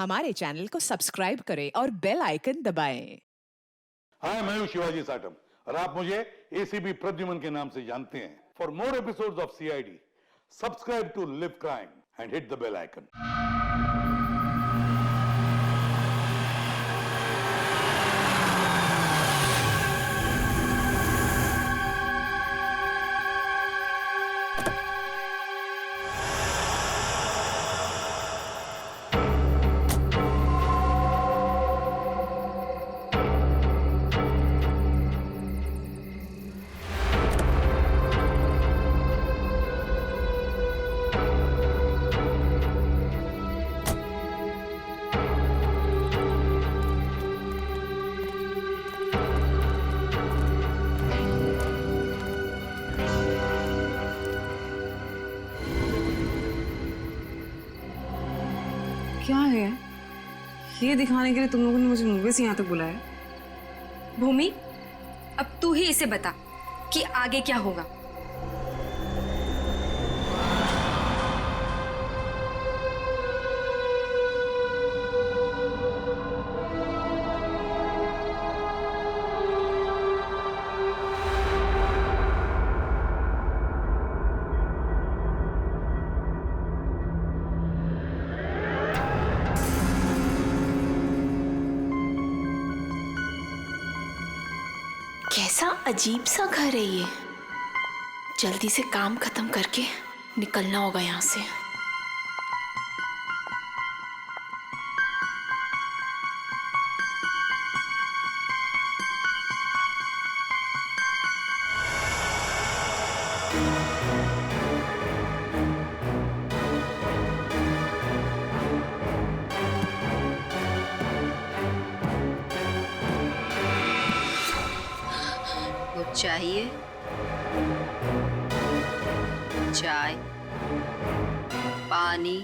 हमारे चैनल को सब्सक्राइब करें और बेल आइकन दबाएं। हाय, मैं हूं शिवाजी साटम और आप मुझे एसीपी प्रद्युमन के नाम से जानते हैं। For more episodes of CID, subscribe to live crime and hit the bell icon. क्या है ये दिखाने के लिए तुम लोगों ने मुझे मूवी से यहाँ तक बुलाया? भूमि, अब तू ही इसे बता कि आगे क्या होगा। कैसा अजीब सा घर है ये। जल्दी से काम खत्म करके निकलना होगा यहाँ से। कुछ चाहिए? चाय, पानी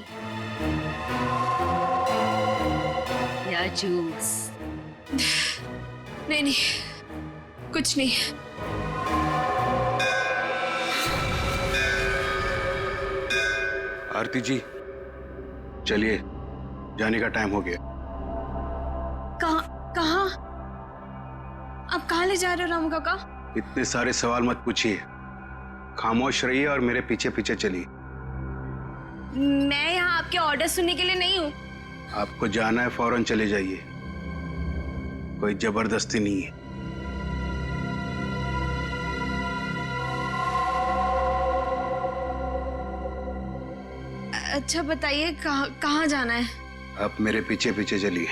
या जूस? नहीं, कुछ नहीं। आरती जी, चलिए, जाने का टाइम हो गया। कहाँ? आप कहाँ ले जा रहे हो रामू काका? इतने सारे सवाल मत पूछिए, खामोश रहिए और मेरे पीछे पीछे चलिए। मैं यहाँ आपके ऑर्डर सुनने के लिए नहीं हूँ। आपको जाना है, फौरन चले जाइए, कोई जबरदस्ती नहीं है। अच्छा बताइए, कहाँ जाना है? आप मेरे पीछे पीछे चलिए।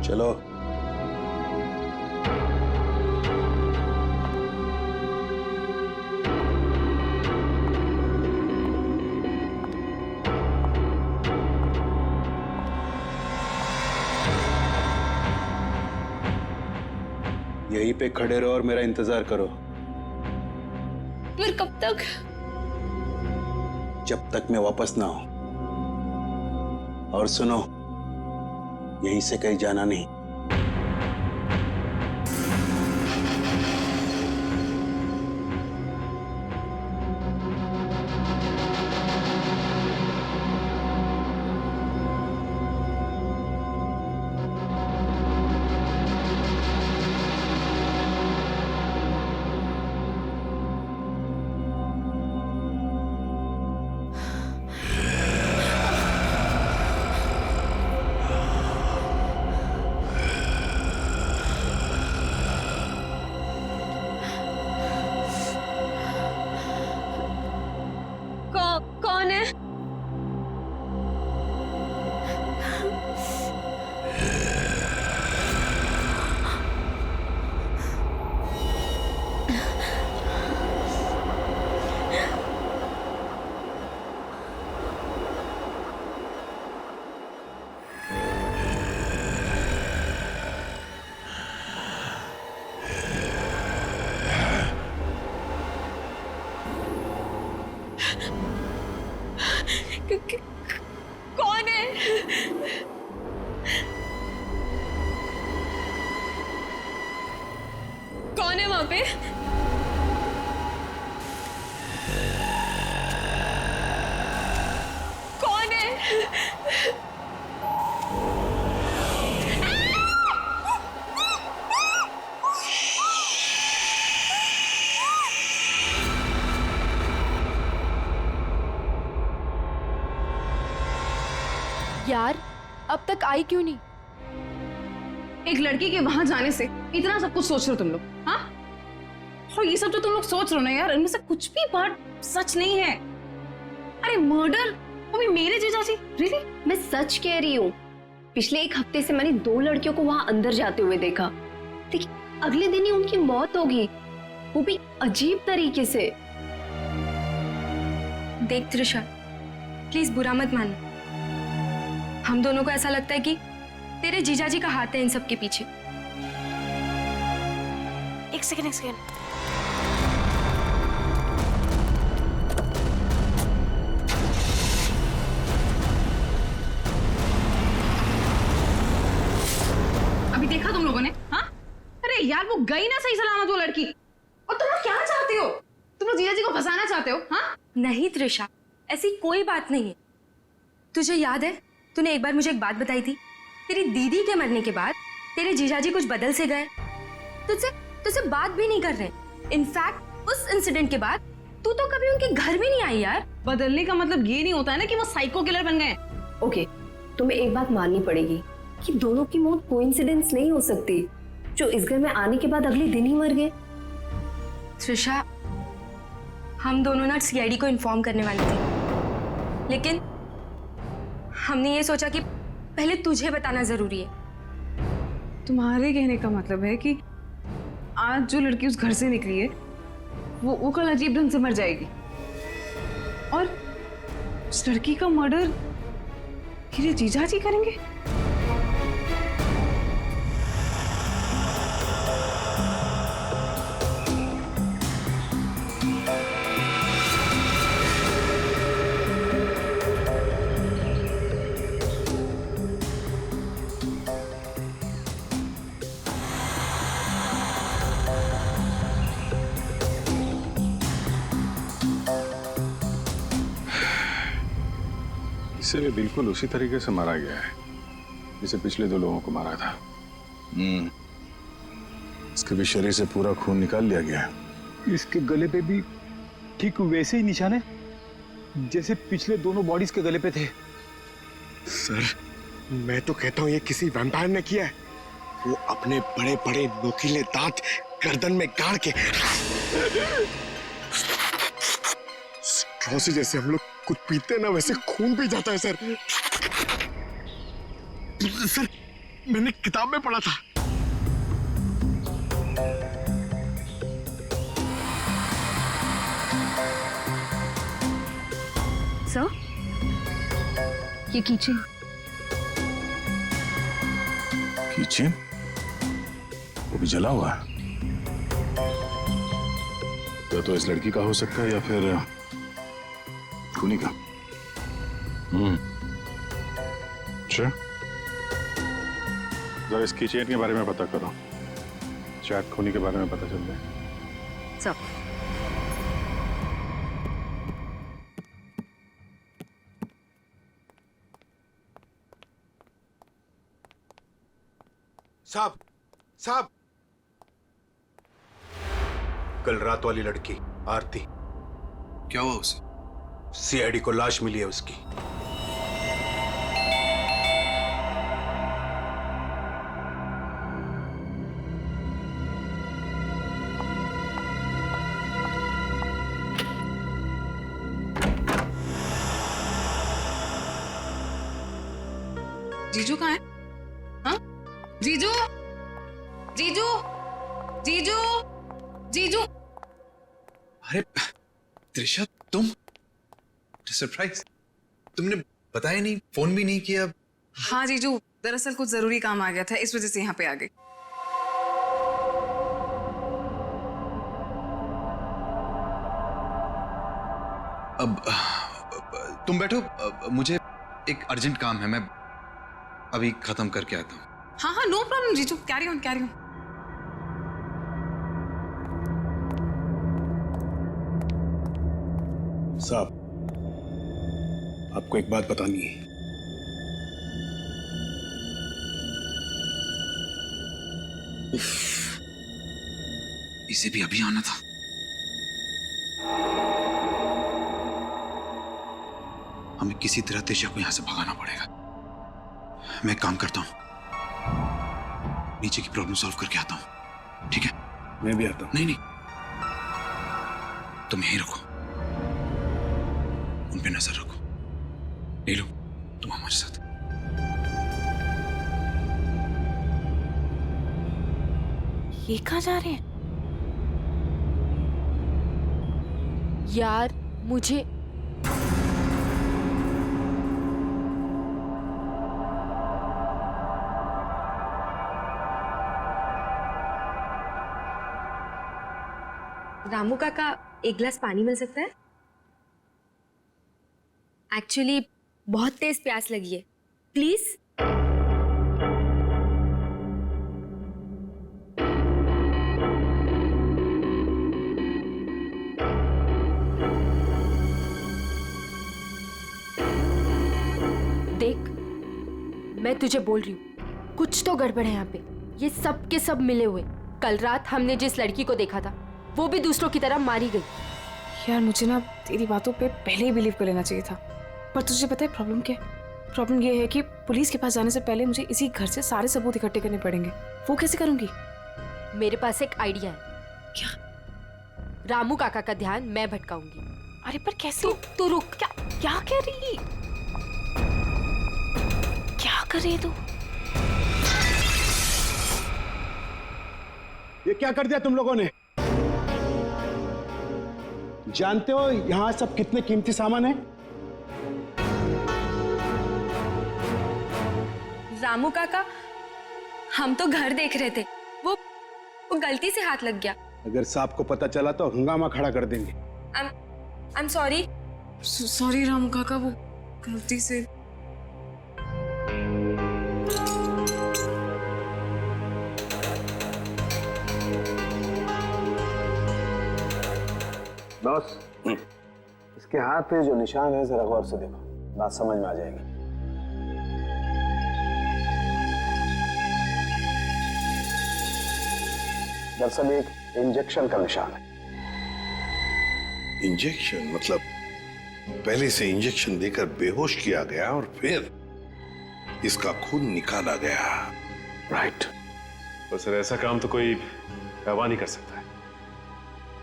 चलो। यहीं पे खड़े रहो और मेरा इंतजार करो। फिर कब तक? जब तक मैं वापस ना आऊं। और सुनो, यहीं से कहीं जाना नहीं। कौन है? कौन है वहां पे? कौन है? यार अब तक आई क्यों नहीं? एक लड़की के वहां जाने से इतना सब कुछ सोच रहे हो तुम लोग? हाँ, और ये सब जो तुम लोग सोच रहे हो ना यार, इनमें से कुछ भी बात सच नहीं है। अरे मर्डर, वो भी मेरे जीजाजी? रियली? मैं सच कह रही हूँ। पिछले एक हफ्ते से मैंने 2 लड़कियों को वहां अंदर जाते हुए देखा, लेकिन अगले दिन ही उनकी मौत होगी, वो भी अजीब तरीके से। देख त्रिशा, प्लीज बुरा मत मान। हम दोनों को ऐसा लगता है कि तेरे जीजाजी का हाथ है इन सब के पीछे। एक सेकेंड। अभी देखा तुम लोगों ने? हाँ, अरे यार वो गई ना सही सलामत वो लड़की। और तुम लोग क्या चाहते हो? तुम लोग जीजाजी को फंसाना चाहते हो? हाँ नहीं त्रिशा, ऐसी कोई बात नहीं है। तुझे याद है तूने एक बार मुझे एक बात बताई थी, तेरी दीदी के मरने के बाद तेरे जीजाजी कुछ बदल से गए, तुझसे बात भी नहीं कर रहे। इनफैक्ट उस इंसिडेंट के बाद तू तो कभी उनके घर भी नहीं आई यार। बदलने का मतलब ये नहीं होता है ना कि वो साइको किलर बन गए। ओके, तुम्हें एक बात माननी पड़ेगी कि दोनों की मौत कोइंसिडेंस नहीं हो सकती, जो इस घर में आने के बाद अगले दिन ही मर गए। त्रिशा, हम दोनों ना सीआईडी को इन्फॉर्म करने वाले थे, लेकिन हमने ये सोचा कि पहले तुझे बताना जरूरी है। तुम्हारे कहने का मतलब है कि आज जो लड़की उस घर से निकली है वो कल अजीब ढंग से मर जाएगी, और उस लड़की का मर्डर मेरे जीजाजी करेंगे? इसे भी बिल्कुल उसी तरीके से मारा गया है जिसे पिछले 2 लोगों को मारा था। इसके भी शरीर से पूरा खून निकाल लिया गया है। इसके गले पे भी ठीक वैसे ही निशान है जैसे पिछले दोनों बॉडीज के गले पे थे। सर, मैं तो कहता हूँ ये किसी वैम्पायर ने किया है। वो अपने बड़े बड़े नोकीले दांत गर्दन में गाड़ के स्ट्रॉ से जैसे हम लोग कुछ पीते हैं ना, वैसे खून पी जाता है सर। सर, मैंने किताब में पढ़ा था। सर, ये कीचेन। कीचेन? वो भी जला हुआ है। तो इस लड़की का हो सकता है या फिर खूनी का। अच्छा, जरा इस कीचेन के बारे में पता करो, शायद खूनी के बारे में पता चल जाए। सर, साहब, कल रात वाली लड़की आरती, क्या हुआ उसे? सीआईडी को लाश मिली है उसकी। जीजू कहाँ है? हाँ? जीजू, जीजू, जीजू, जीजू। अरे त्रिशा, तुम? सरप्राइज, तुमने बताया नहीं, फोन भी नहीं किया। हाँ जीजू, दरअसल कुछ जरूरी काम आ गया था, इस वजह से यहाँ पे आ गई। अब तुम बैठो, मुझे एक अर्जेंट काम है, मैं अभी खत्म करके आता हूँ। हाँ हाँ, नो प्रॉब्लम जीजू, कैरी ऑन कैरी ऑन। साहब, आपको एक बात बतानी है। इसे भी अभी आना था। हमें किसी तरह त्रिशा को यहां से भगाना पड़ेगा। मैं एक काम करता हूं, नीचे की प्रॉब्लम सॉल्व करके आता हूं, ठीक है? मैं भी आता हूं। नहीं नहीं, तुम यहीं रखो, उन पे नजर रखो। नीलू, तुम हमारे साथ। ये कहाँ जा रहे हैं? यार मुझे रामू काका, एक गिलास पानी मिल सकता है? एक्चुअली बहुत तेज प्यास लगी है, प्लीज। देख, मैं तुझे बोल रही हूँ, कुछ तो गड़बड़ है यहाँ पे। ये सब के सब मिले हुए। कल रात हमने जिस लड़की को देखा था, वो भी दूसरों की तरह मारी गई। यार मुझे ना तेरी बातों पे पहले ही बिलीव कर लेना चाहिए था, पर तुझे पता है प्रॉब्लम क्या है? प्रॉब्लम ये है कि पुलिस के पास जाने से पहले मुझे इसी घर से सारे सबूत इकट्ठे करने पड़ेंगे। वो कैसे करूंगी? मेरे पास एक आइडिया है। क्या? रामू काका का ध्यान मैं भटकाऊंगी। अरे पर कैसे? तू रुक। क्या कह रही? क्या कर रही है तू? ये क्या कर दिया तुम लोगों ने? जानते हो यहां सब कितने कीमती सामान है? रामू काका, हम तो घर देख रहे थे, वो गलती से हाथ लग गया। अगर साहब को पता चला तो हंगामा खड़ा कर देंगे। I am sorry. Sorry Ramu काका, वो गलती से। बॉस, इसके हाथ पे जो निशान है जरा गौर से देखो, बात समझ में आ जाएगी। दरअसल एक इंजेक्शन का निशान है। इंजेक्शन मतलब पहले से इंजेक्शन देकर बेहोश किया गया और फिर इसका खून निकाला गया। राइट। तो सर ऐसा काम तो कोई गवाह नहीं कर सकता है।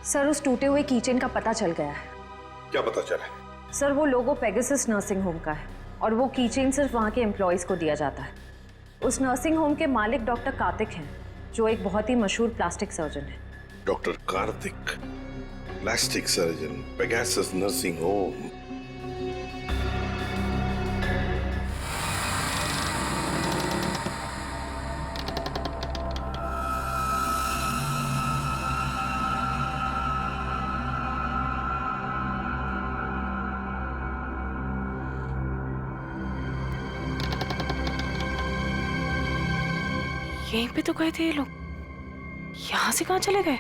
सर, उस टूटे हुए कीचेन का पता चल गया है। क्या पता चला? सर, वो लोगो पेगासस नर्सिंग होम का है और वो कीचेन सिर्फ वहाँ के एम्प्लॉयज को दिया जाता है। उस नर्सिंग होम के मालिक डॉक्टर कार्तिक हैं, जो एक बहुत ही मशहूर प्लास्टिक सर्जन है। Doctor Kartik, plastic surgeon, Pegasus nursing home. यहीं पे तो गए थे ये लोग, यहाँ से कहाँ चले गए?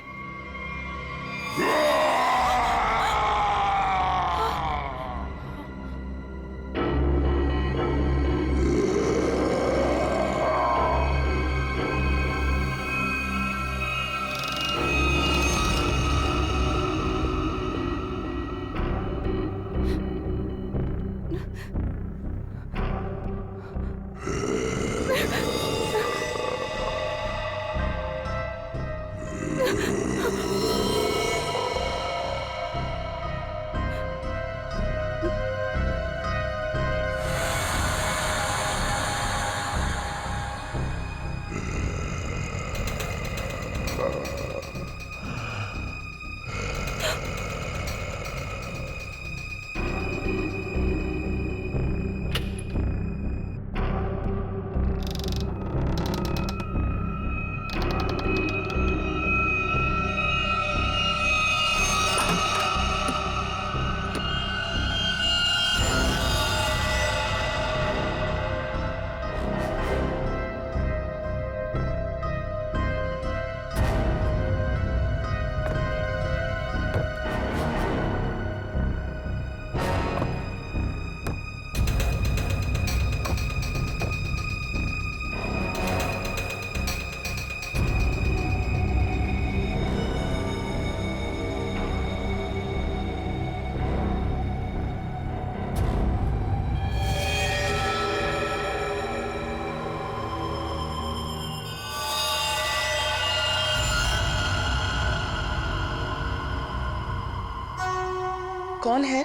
कौन है?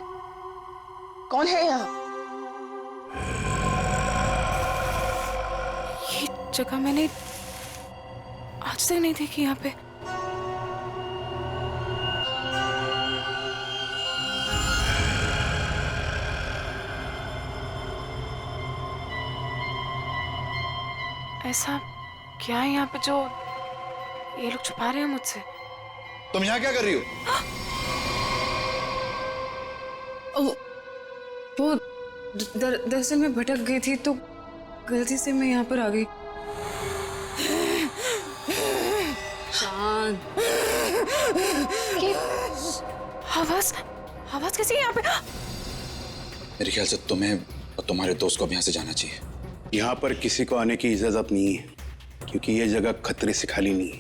कौन है यहाँ? ये जगह मैंने आज तक नहीं देखी यहाँ पे। ऐसा क्या है यहाँ पे जो ये लोग छुपा रहे हैं मुझसे? तुम यहाँ क्या कर रही हो? वो दरअसल मैं भटक गई थी तो गलती से मैं यहाँ पर आ गई। शांत। ये आवाज आवाज कैसी है यहाँ पे? मेरे ख्याल से तुम्हें और तुम्हारे दोस्त को अब यहाँ से जाना चाहिए। यहाँ पर किसी को आने की इजाजत नहीं है क्योंकि ये जगह खतरे से खाली नहीं है।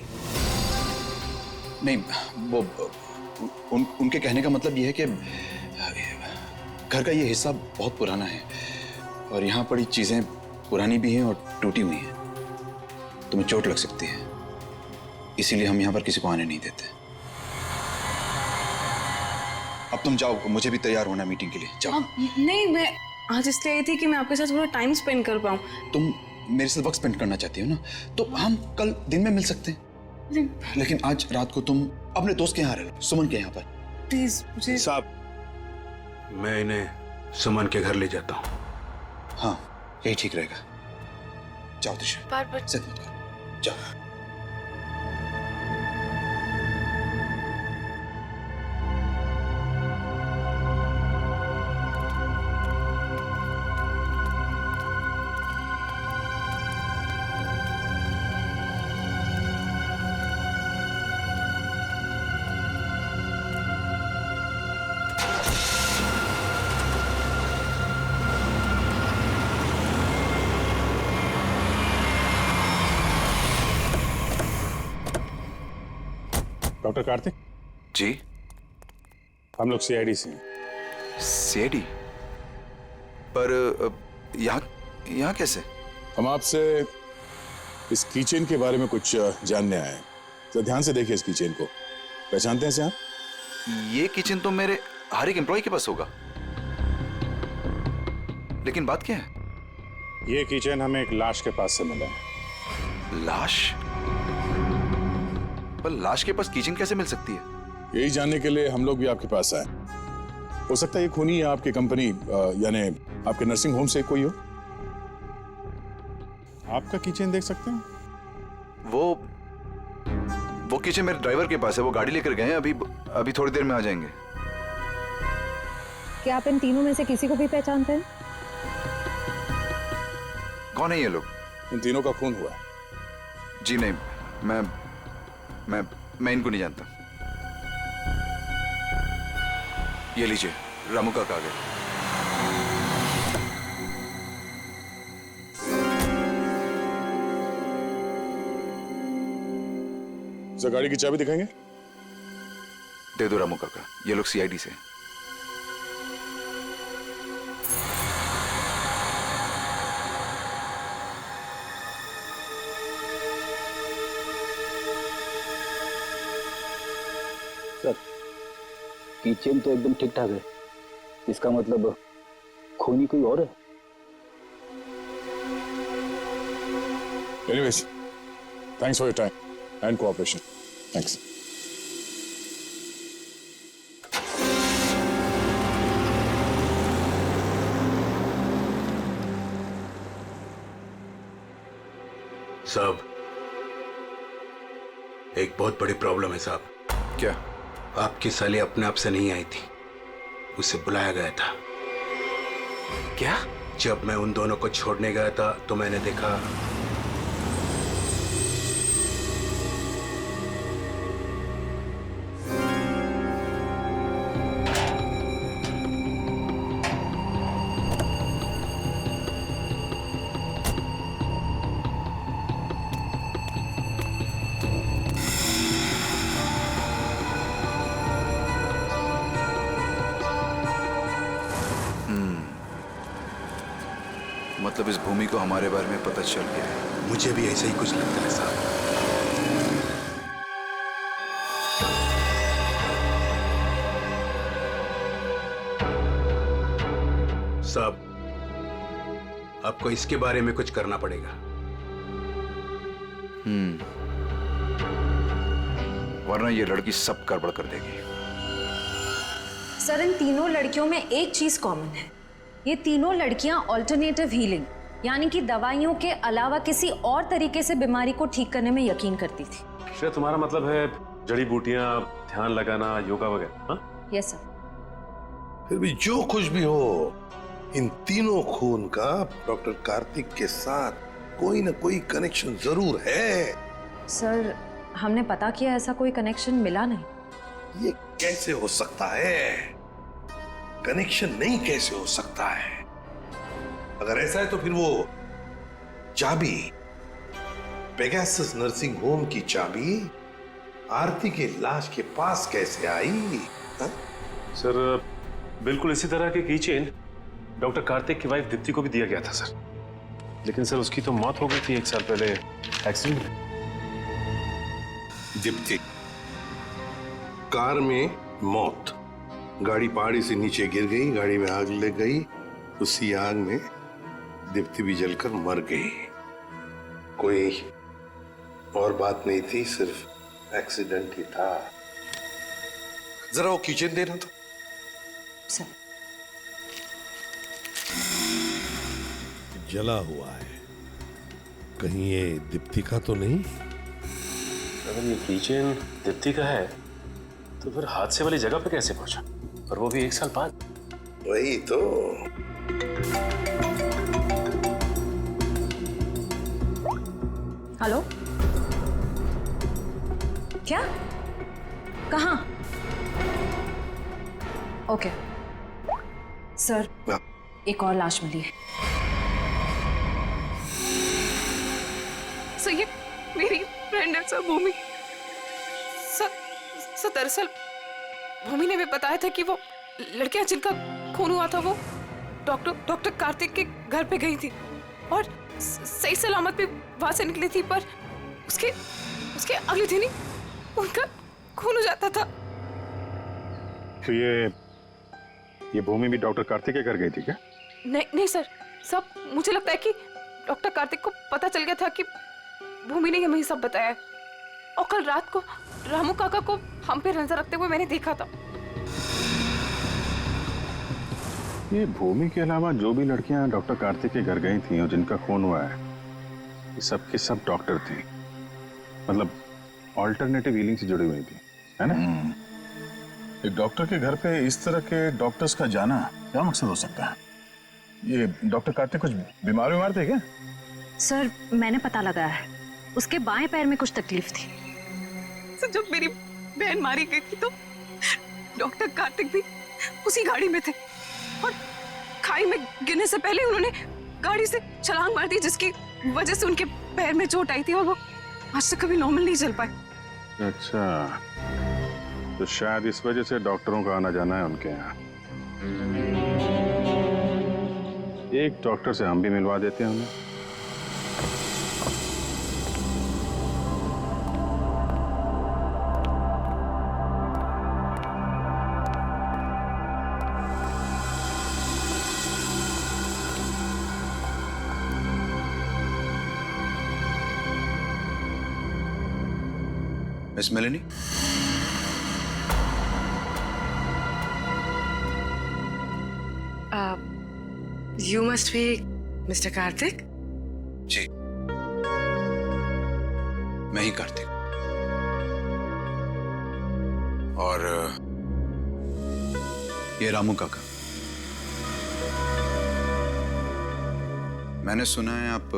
नहीं, वो उनके कहने का मतलब ये है कि घर का ये हिस्सा बहुत पुराना है और यहाँ पड़ी चीजें पुरानी भी हैं और टूटी हुई हैं। तुम्हें चोट लग सकती है, इसीलिए हम यहाँ पर किसी को आने नहीं देते। अब तुम जाओ, मुझे भी तैयार होना मीटिंग के लिए। जाओ। नहीं, मैं आज इसलिए आई थी कि मैं आपके साथ थोड़ा टाइम स्पेंड कर पाऊँ। तुम मेरे साथ वक्त स्पेंड करना चाहती हो ना, तो हम कल दिन में मिल सकते हैं। लेकिन आज रात को तुम अपने दोस्त के यहाँ रह लो, सुमन के यहाँ पर। प्लीज मुझे। साहब, मैं इन्हें सुमन के घर ले जाता हूँ। हाँ, यही ठीक रहेगा। जाओ दिशा, बार-बार जिद मत करो, जाओ। डॉक्टर कार्तिक जी, हम लोग सीआईडी से हैं। सीआईडी? पर यहाँ कैसे? हम आपसे इस कीचेन के बारे में कुछ जानने आए हैं। तो ध्यान से देखिए इस कीचेन को। पहचानते हैं इसे आप? ये किचन तो मेरे हर एक एम्प्लॉय के पास होगा, लेकिन बात क्या है? ये कीचेन हमें एक लाश के पास से मिला है। लाश? पर लाश के पास किचन कैसे मिल सकती है? यही जानने के लिए हम लोग भी आपके पास आए। हो सकता है ये खूनी या आपकी कंपनी यानी आपके नर्सिंग होम से कोई हो। आपका किचन देख सकते हैं? वो किचन मेरे ड्राइवर के पास है, वो गाड़ी लेकर गए हैं, अभी थोड़ी देर में आ जाएंगे। क्या आप इन तीनों में से किसी को भी पहचानते हैं? कौन है ये लोग? इन तीनों का खून हुआ है। जी नहीं, मैं इनको नहीं जानता। ये लीजिए, रामू का कागज। सर, गाड़ी की चाबी दिखाएंगे? दे दो रामू काका, ये लोग सीआईडी से। सर, किचन तो एकदम ठीक ठाक है। इसका मतलब खूनी कोई और है। Anyways, thanks for your time and cooperation. Thanks. साहब, एक बहुत बड़ी प्रॉब्लम है साहब। क्या? आपकी साली अपने आप से नहीं आई थी, उसे बुलाया गया था। क्या? जब मैं उन दोनों को छोड़ने गया था तो मैंने देखा मतलब इस भूमि को हमारे बारे में पता चल गया है। मुझे भी ऐसा ही कुछ लगता है साहब। साहब, आपको इसके बारे में कुछ करना पड़ेगा। वरना ये लड़की सब गड़बड़ कर देगी। सर, इन तीनों लड़कियों में एक चीज कॉमन है। ये तीनों लड़कियां ऑल्टरनेटिव हीलिंग यानी कि दवाइयों के अलावा किसी और तरीके से बीमारी को ठीक करने में यकीन करती थी। शायद तुम्हारा मतलब है जड़ी बूटियां, ध्यान लगाना, योगा वगैरह? हाँ, यस सर। फिर भी जो कुछ भी हो, इन तीनों खून का डॉक्टर कार्तिक के साथ कोई ना कोई कनेक्शन जरूर है। सर, हमने पता किया, ऐसा कोई कनेक्शन मिला नहीं। ये कैसे हो सकता है? कनेक्शन नहीं कैसे हो सकता है? अगर ऐसा है तो फिर वो चाबी, पेगासस नर्सिंग होम की चाबी आरती के लाश के पास कैसे आई? हा? सर, बिल्कुल इसी तरह के कीचेन डॉक्टर कार्तिक की वाइफ दीप्ति को भी दिया गया था सर। लेकिन सर उसकी तो मौत हो गई थी 1 साल पहले एक्सीडेंट में। दीप्ति, कार में मौत, गाड़ी पहाड़ी से नीचे गिर गई, गाड़ी में आग लग गई, उसी आग में दीप्ति भी जलकर मर गई। कोई और बात नहीं थी, सिर्फ एक्सीडेंट ही था। जरा वो किचन देना तो। सर, जला हुआ है, कहीं ये दीप्ति का तो नहीं? अगर ये किचन दीप्ति का है तो फिर हादसे वाली जगह पे कैसे पहुंचा, और वो भी 1 साल बाद? वही तो। हेलो, क्या? कहाँ? ओके सर, एक और लाश मिली है। सर, ये मेरी फ्रेंड है सर, भूमि। सर, दरअसल भूमि ने भी बताया था कि वो लड़कियां जिनका खून हुआ था वो डॉक्टर कार्तिक के घर पे गई थी और सही सलामत भी वहां से निकली थी, पर उसके अगले दिन ही उनका खून हो जाता था। तो ये भूमि भी डॉक्टर कार्तिक के घर गई थी क्या? नहीं सर, सब मुझे लगता है कि डॉक्टर कार्तिक को पता चल गया था कि भूमि ने हमें सब बताया, और कल रात को रामू काका को हम पे नजर रखते हुए मैंने देखा था। ये भूमि के अलावा जो भी लड़कियां डॉक्टर कार्तिक के घर गई थी और जिनका खून हुआ है, ये सब के सब डॉक्टर थे, मतलब ऑल्टरनेटिव हीलिंग से जुड़ी हुई थी, है ना? एक डॉक्टर के घर पे इस तरह के डॉक्टर्स का जाना क्या मकसद हो सकता है? ये डॉक्टर कार्तिक कुछ बीमार थे क्या? सर, मैंने पता लगाया है, उसके बाएं पैर में कुछ तकलीफ थी। सर, जब मेरी बहन मारी गई थी तो डॉक्टर कार्तिक भी उसी गाड़ी में थे और खाई में गिरने से पहले उन्होंने गाड़ी से छलांग मार दी, जिसकी वजह से उनके पैर में चोट आई थी और वो आज तक कभी नॉर्मल नहीं चल पाए। अच्छा, तो शायद इस वजह से डॉक्टरों का आना जाना है उनके यहाँ। एक डॉक्टर से हम भी मिलवा देते हैं उन्हें। Miss Melanie, You must be Mr. Kartik? जी, मैं ही कार्तिक। और ये रामू काका। मैंने सुना है आप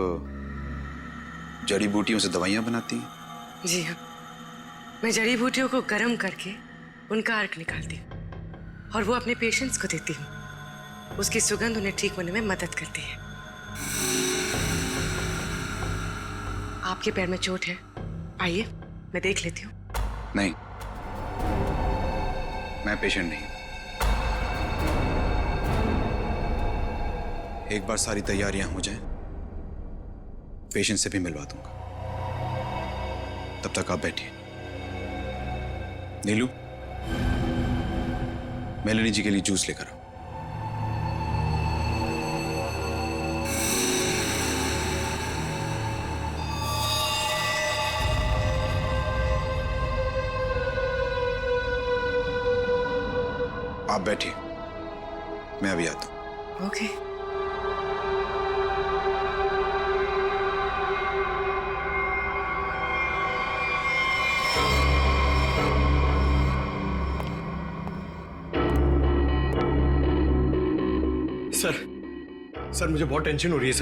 जड़ी बूटियों से दवाइयां बनाती हैं। जी हाँ, मैं जड़ी बूटियों को गर्म करके उनका अर्क निकालती हूँ और वो अपने पेशेंट्स को देती हूँ। उसकी सुगंध उन्हें ठीक होने में मदद करती है। आपके पैर में चोट है, आइए मैं देख लेती हूँ। नहीं, मैं पेशेंट नहीं। एक बार सारी तैयारियां हो जाएं, पेशेंट से भी मिलवा दूंगा। तब तक आप बैठिए। नीलू, मेलेनी जी के लिए जूस लेकर आओ। आप बैठिए, मैं अभी आता हूं। ओके। सर मुझे बहुत टेंशन हो रही है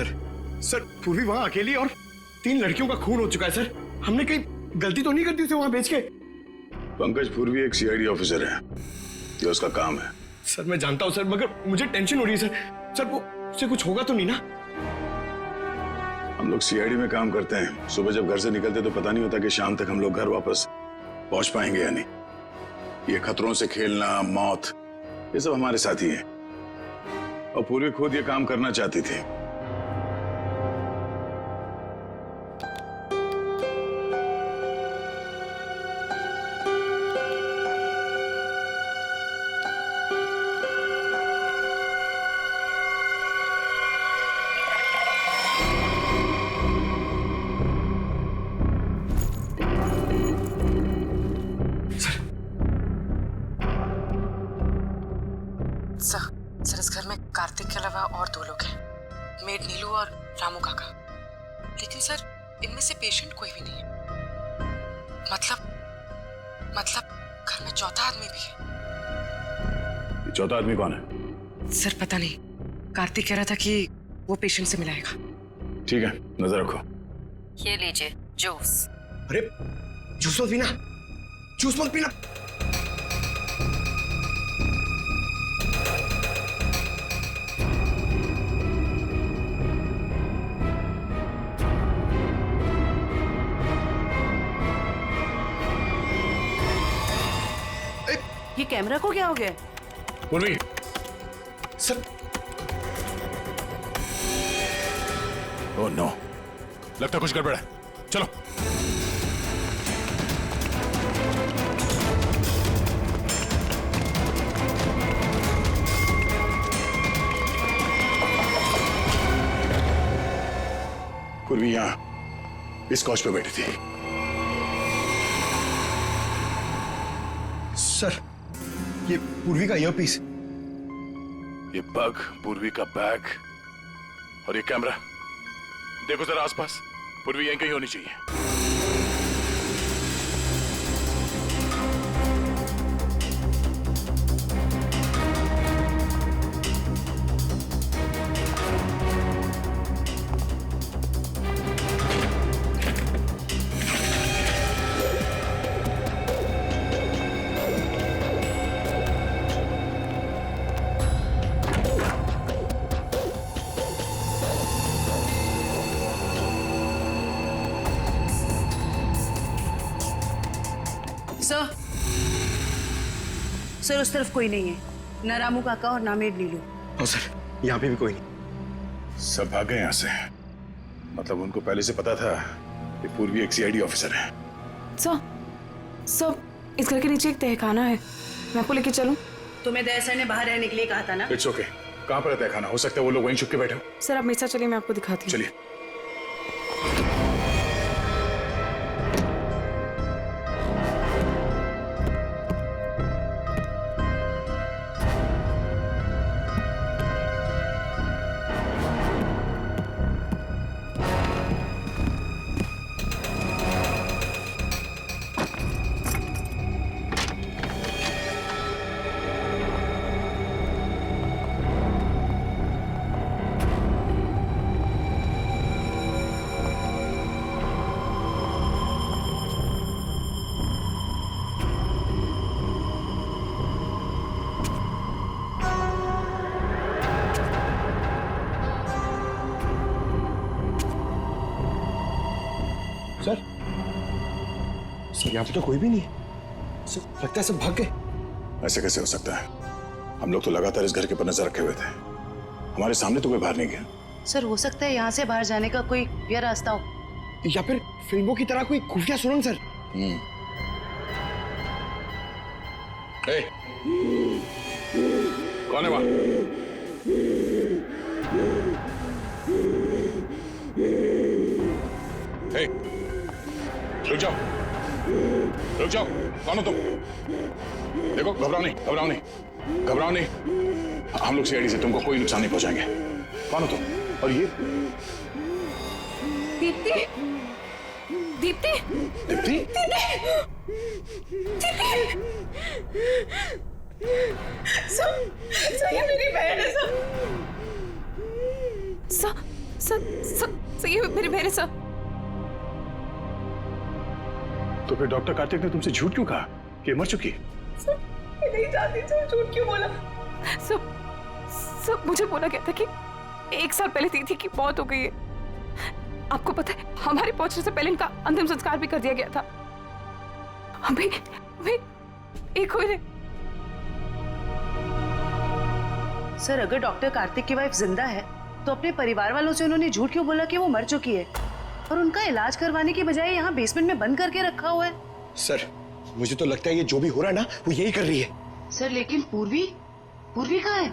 सर पूर्वी वहां अकेली और 3 लड़कियों का खून हो चुका है सर। हमने कहीं गलती तो नहीं कर दी उसे वहां भेज के? पंकज पूर्वी एक सीआईडी ऑफिसर है, ये उसका काम है। सर मैं जानता हूं सर, मगर मुझे टेंशन हो रही है सर वो उसे कुछ होगा तो नहीं ना? हम लोग सीआईडी में काम करते हैं, सुबह जब घर से निकलते तो पता नहीं होता कि शाम तक हम लोग घर वापस पहुंच पाएंगे या नहीं। ये खतरों से खेलना, मौत, ये सब हमारे साथी हैं और पूर्वी खुद ये काम करना चाहती थी। सर इस घर में कार्तिक के अलावा और 2 लोग हैं, मेड नीलू और रामू काका। लेकिन सर इनमें से पेशेंट कोई भी नहीं है। मतलब घर में चौथा आदमी भी है। ये चौथा आदमी कौन है? सर पता नहीं, कार्तिक कह रहा था कि वो पेशेंट से मिलाएगा। ठीक है, नजर रखो। ये लीजिए जूस। अरे जूस मत पीना, जूस मत पीना। ये कैमरा को क्या हो गया? पूर्वी सर। ओह नो, लगता कुछ गड़बड़ है। चलो। पूर्वी यहां इस कॉच पे बैठी थी। सर ये पूर्वी का ईयरपीस। ये पग, पूर्वी का बैग और ये कैमरा। देखो जरा आसपास, पूर्वी यहीं कहीं होनी चाहिए। सर उस तरफ कोई नहीं है, न रामू काका और ना मेड नीलू। और सर यहाँ पे भी कोई नहीं। सब भाग गए यहाँ से। मतलब उनको पहले से पता था कि पूर्वी एक सीआईडी ऑफिसर है। सर इस घर के नीचे एक तहखाना है, मैं आपको लेके चलूं? तुम्हें दया सर ने बाहर रहने के लिए कहा था ना? It's okay. कहाँ पर है तहखाना? हो सकता है वो लोग वहीं छुप के बैठे हो। सर आप मेरे साथ चलिए, मैं आपको दिखाती हूँ। चलिए। सर यहाँ पे तो कोई भी नहीं है। सर लगता है सब भाग गए। ऐसे कैसे हो सकता है? हम लोग तो लगातार इस घर के ऊपर नजर रखे हुए थे, हमारे सामने तो कोई बाहर नहीं गया। सर हो सकता है यहाँ से बाहर जाने का कोई यह रास्ता हो, या फिर फिल्मों की तरह कोई खुफिया सुरंग। सर कौन है वहां? रुक जाओ, रुक जाओ। कौन हो तुम? देखो, घबराओ नहीं, घबराओ नहीं। घबराओ नहीं, हम लोग सीआईडी से तुमको कोई नुकसान नहीं पहुंचाएंगे। कौन हो तुम? और ये दीप्ति, दीप्ति, दीप्ति? ये मेरी बहन है ये मेरी बहन है सर। तो फिर डॉक्टर कार्तिक ने तुमसे झूठ क्यों कहा कि मर चुकी है? मैं नहीं जानती सर, झूठ क्यों बोला? सब मुझे बोला गया था कि 1 साल पहले दीदी की मौत हो गई है। आपको पता है हमारे पहुंचने से पहले इनका अंतिम संस्कार भी कर दिया गया था। अभी एक हो रहे। सर अगर डॉक्टर कार्तिक की वाइफ जिंदा है तो अपने परिवार वालों से उन्होंने झूठ क्यों बोला कि वो मर चुकी है और उनका इलाज करवाने की बजाय यहाँ बेसमेंट में बंद करके रखा हुआ है? सर मुझे तो लगता है ये जो भी हो रहा है ना वो यही कर रही है। सर लेकिन पूर्वी कहाँ है?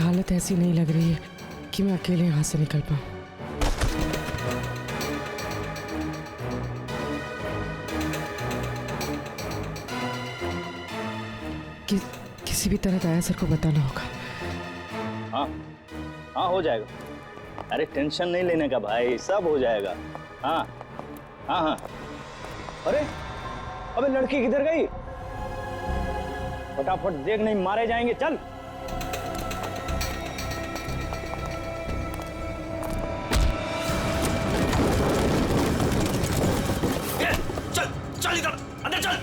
हालत ऐसी नहीं लग रही है कि मैं अकेले यहाँ से निकल पाऊँ। किसी भी तरह दया सर को बताना होगा। हाँ हो जाएगा। अरे टेंशन नहीं लेने का भाई, सब हो जाएगा। हाँ हाँ हाँ। अरे अबे लड़की किधर गई? फटाफट देख, नहीं मारे जाएंगे। चल चल इधर अंदर चल।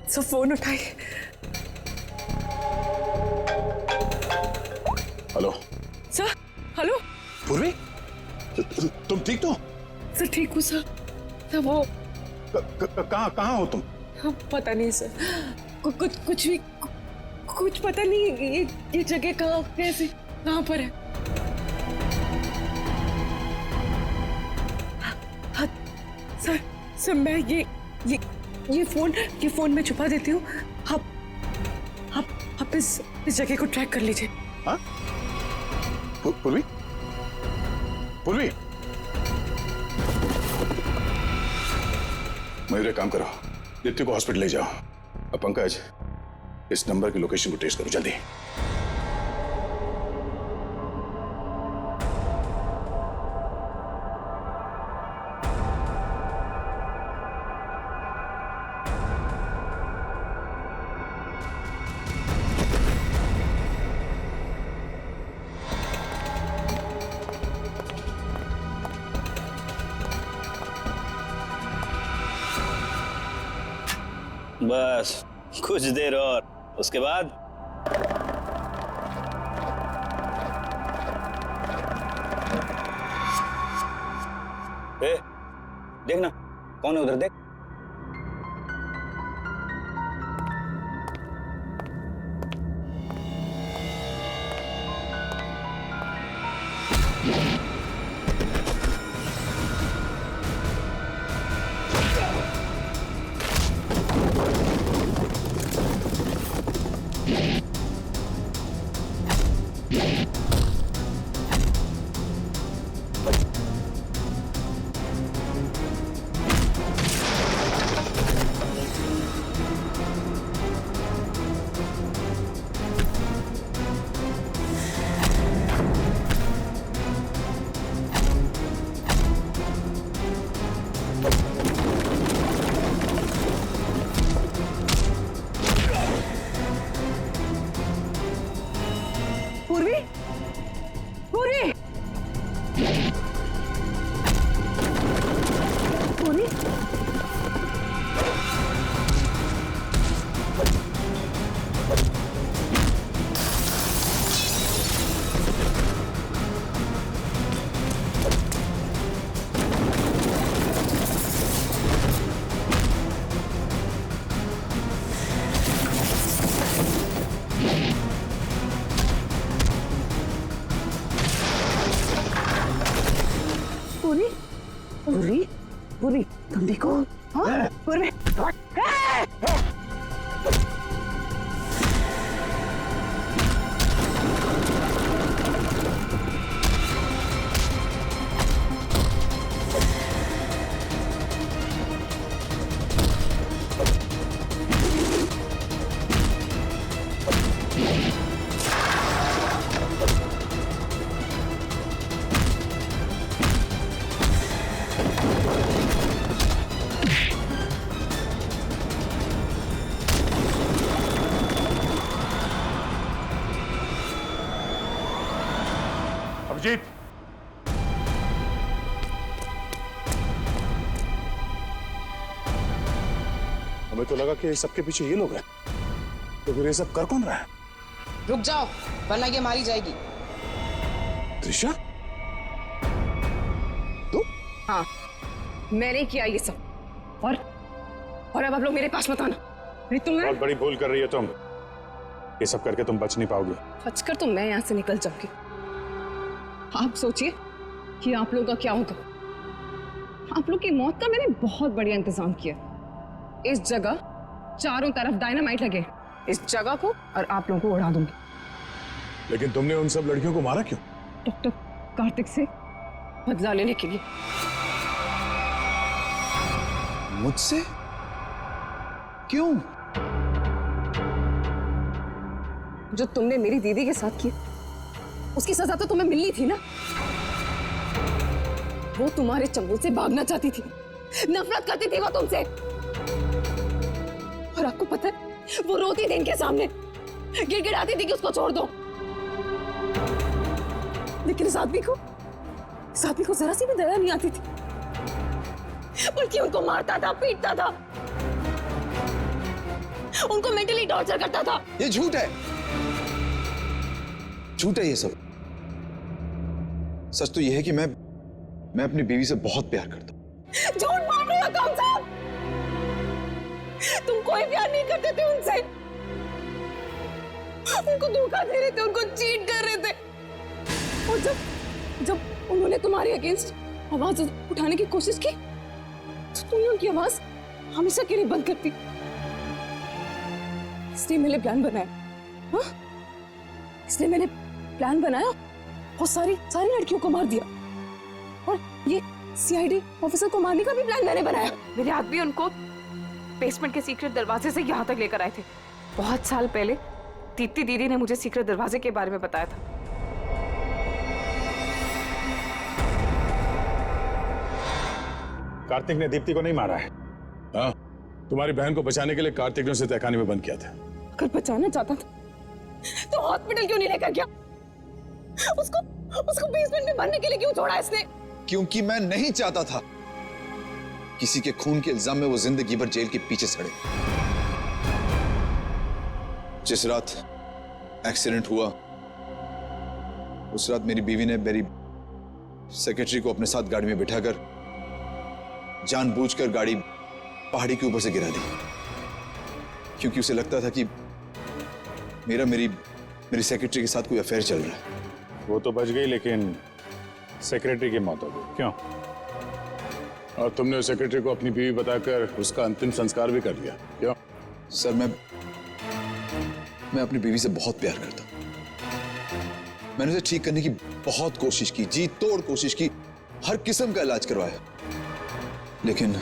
सो फोन उठाइए। Hello sir. हेलो पूर्वी, तुम ठीक तो? सर ठीक हूँ सर। वो कहाँ हो तुम? पता नहीं सर, कुछ पता नहीं। ये जगह कहाँ, कैसे, कहाँ पर है? हाँ, सर मैं ये फोन में छुपा देती हूँ। आप इस जगह को ट्रैक कर लीजिए। हाँ? पूर्वी, मयूर एक काम करो, दीप्ति को हॉस्पिटल ले जाओ। अब पंकज, इस नंबर की लोकेशन को ट्रेस करो जल्दी। बस कुछ देर और, उसके बाद देखना कौन है उधर, देख। पूर्वी, पूर्वी, पूर्वी, पूरी, पूरी, पूरी, तुम देखो, हाँ, पूरी, अभिजीत, हमें तो लगा कि सबके पीछे ये लोग हैं, तो फिर ये सब कर कौन रहा है? रुक जाओ वरना ये मारी जाएगी। त्रिशा, हाँ, मैंने किया ये सब और अब आप लोग मेरे पास मत आना। नहीं तुम बहुत बड़ी भूल कर रही हो तुम। ये सब करके तुम बच नहीं पाओगे। बचकर तो मैं यहाँ से निकल जाऊंगी। आप सोचिए कि आप लोगों का क्या होगा। आप लोग की मौत का मैंने बहुत बढ़िया इंतजाम किया। इस जगह चारों तरफ डायनामाइट लगे, इस जगह को और आप लोगों को उड़ा दूंगी। लेकिन तुमने उन सब लड़कियों को मारा क्यों? डॉक्टर कार्तिक से बदला लेने के लिए। मुझसे? क्यों? जो तुमने मेरी दीदी के साथ किया, उसकी सजा तो तुम्हें मिलनी थी ना। वो तुम्हारे चंगुल से भागना चाहती थी, नफरत करती थी वो तुमसे। और आपको पता है, वो रोती थी इनके सामने, गिड़गिड़ाती थी कि उसको छोड़ दो। लेकिन इस आदमी को जरा सी भी दया नहीं आती थी, बल्कि उनको मारता था, पीटता था, उनको मेंटली टॉर्चर करता था। ये झूठ है, झूठ है ये सब। सच तो ये है कि मैं अपनी बीवी से बहुत प्यार करता हूं। झूठ बोल रहे हो तुम सब। तुम कोई प्यार नहीं करते थे उनसे, उनको धोखा दे रहे थे, उनको चीट कर रहे थे। और जब उन्होंने तुम्हारे अगेंस्ट आवाज उठाने की कोशिश की, तो तुमने उनकी आवाज हमेशा के लिए बंद कर दी। इसलिए मैंने प्लान बनाया, हाँ? इसलिए मैंने प्लान बनाया और सारी लड़कियों को मार दिया। और ये सीआईडी ऑफिसर को मारने का भी प्लान मैंने बनाया। मेरे आदमी उनको बेसमेंट के सीक्रेट दरवाजे से यहाँ तक लेकर आए थे। बहुत साल पहले दीप्ति दीदी ने मुझे सीक्रेट दरवाजे के बारे में बताया था। कार्तिक ने दीप्ति को नहीं मारा है। हाँ, तुम्हारी बहन को बचाने के लिए कार्तिक ने उसे तहखाने में बंद किया था। अगर बचाना चाहता था तो हॉस्पिटल क्यों नहीं लेकर गया? उसको बेसमेंट में भरने के लिए क्यों छोड़ा इसने? क्योंकि मैं नहीं चाहता था किसी के खून के इल्जाम में वो जिंदगी भर जेल के पीछे सड़े। जिस रात एक्सीडेंट हुआ, उस रात मेरी बीवी ने मेरी सेक्रेटरी को अपने साथ गाड़ी में बिठाकर जानबूझकर गाड़ी पहाड़ी के ऊपर से गिरा दी, क्योंकि उसे लगता था कि मेरी सेक्रेटरी के साथ कोई अफेयर चल रहा है। वो तो बच गई, लेकिन सेक्रेटरी की मौत हो गई, क्यों? और तुमने उस सेक्रेटरी को अपनी बीवी बताकर उसका अंतिम संस्कार भी कर दिया, क्यों? सर मैं अपनी बीवी से बहुत प्यार करता हूं। मैंने उसे ठीक करने की बहुत कोशिश की, जी तोड़ कोशिश की, हर किस्म का इलाज करवाया, लेकिन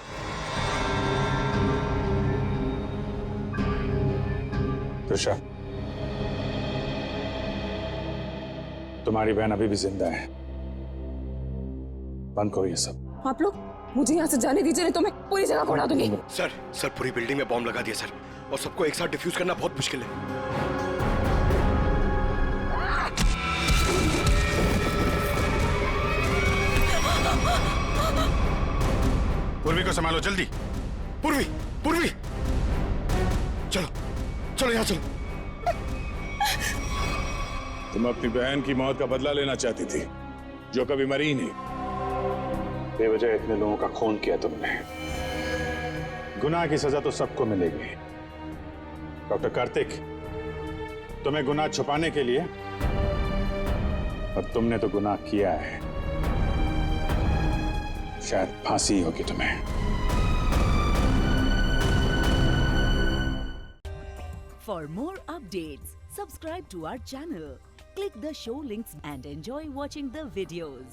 त्रिशा, तुम्हारी बहन अभी भी जिंदा है। बंद करो ये सब। आप लोग मुझे यहाँ से जाने दीजिए, नहीं तो मैं पूरी जगह को उड़ा दूंगी। सर पूरी बिल्डिंग में बॉम्ब लगा दिया सर, और सबको एक साथ डिफ्यूज करना बहुत मुश्किल है। पूर्वी को संभालो जल्दी। पूर्वी चलो यहाँ चलो। तुम अपनी बहन की मौत का बदला लेना चाहती थी, जो कभी मरी ही नहीं। बेवजह इतने लोगों का खून किया तुमने, गुनाह की सजा तो सबको मिलेगी। डॉक्टर कार्तिक, तुम्हें गुनाह छुपाने के लिए, और तुमने तो गुनाह किया है, शायद फांसी होगी तुम्हें। For more updates, subscribe to our channel, click the show links and enjoy watching the videos.